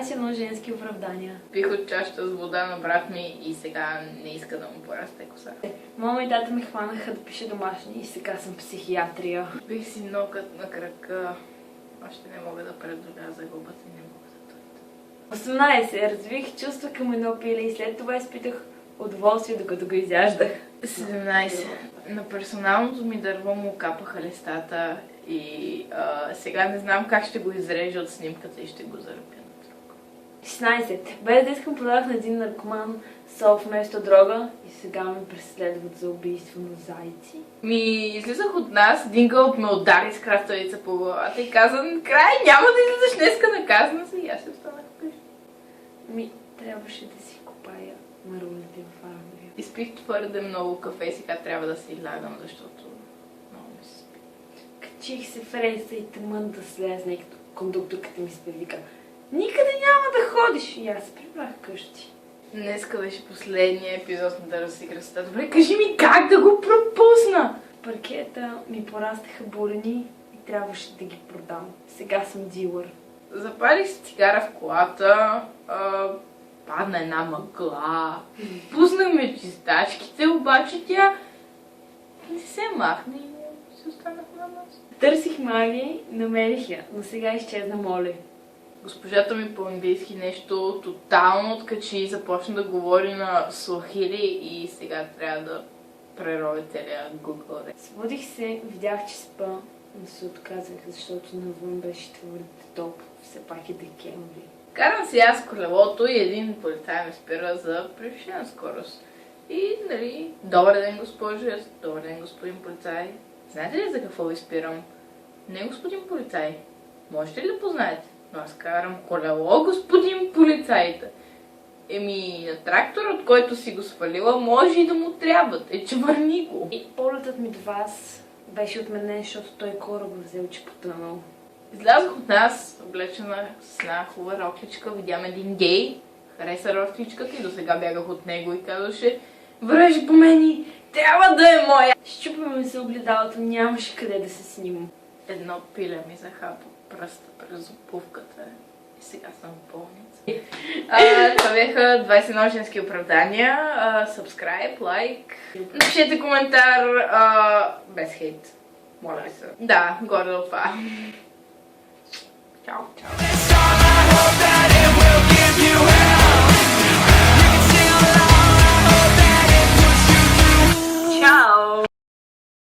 21 женски оправдания. Пих от чашата с вода на брат ми и сега не иска да му порасте коса. Мама и тата ми хванаха да пише домашни и сега съм психиатрия. Бих си нокът на крака. Още не мога да преодоля загубата и не мога да дойда. 18. Развих чувства към едно пиле и след това изпитах удоволствие, докато го изяждах. 17. На персоналното ми дърво му капаха листата и сега не знам как ще го изрежа от снимката и ще го заръпя на друг. 16. Без да искам подах на един наркоман сол вместо дрога и сега ме преследват за убийство на зайци. Излизах от нас, Дингълът ме удари с краставица по главата и каза: край, няма да излизаш днеска наказана си. И аз се останах вкъщи. Трябваше да си копая марулите в Англия. Изпих твърде много кафе и сега трябва да си лягам, защото много ми се спи. Качих се в рейса и тъмън да слезна, и като кондукторката ми се вика: никъде няма да ходиш! И аз се прибрах къщи. Днеска беше последния епизод на Дърва си красота. Добре, кажи ми как да го пропусна! Паркета ми порастаха бурени и трябваше да ги продам. Сега съм дилър. Запалих си цигара в колата, падна една мъгла, пуснахме чистачките, обаче тя не се махна и си останах на нас. Търсих магия, намерих я, но сега изчезна Моли. Госпожата ми по-английски нещо тотално откачи и започна да говори на суахили и сега трябва да преровя целия Google. Събудих се, видях, че спа, но се отказах, защото навън беше твърде топло. Все пак е декември. Карам си аз колелото и един полицай ме спира за превишена скорост. И, нали, добър ден, госпожо, добър ден, господин полицай. Знаете ли за какво ви спирам? Не, господин полицай. Можете ли да познаете? Но аз карам колело, господин полицайта. На трактора, от който си го свалила, може и да му трябват. Че върни го. И полетът ми до вас беше отменен, защото той кораб взел, че потънал. Излязох от нас, облечена с една хубава рокличка, видям един гей, хареса рокличката и досега бягах от него и казваше: връжи по мен и трябва да е моя! Щупваме се огледалото, нямаше къде да се снимам. Едно пиле ми захапа пръста през обувката и сега съм в болница. Това бяха 21 женски оправдания. Subscribe, лайк. Напишете коментар без хейт. Моля ви се. Да, горе от това. Чао, чао.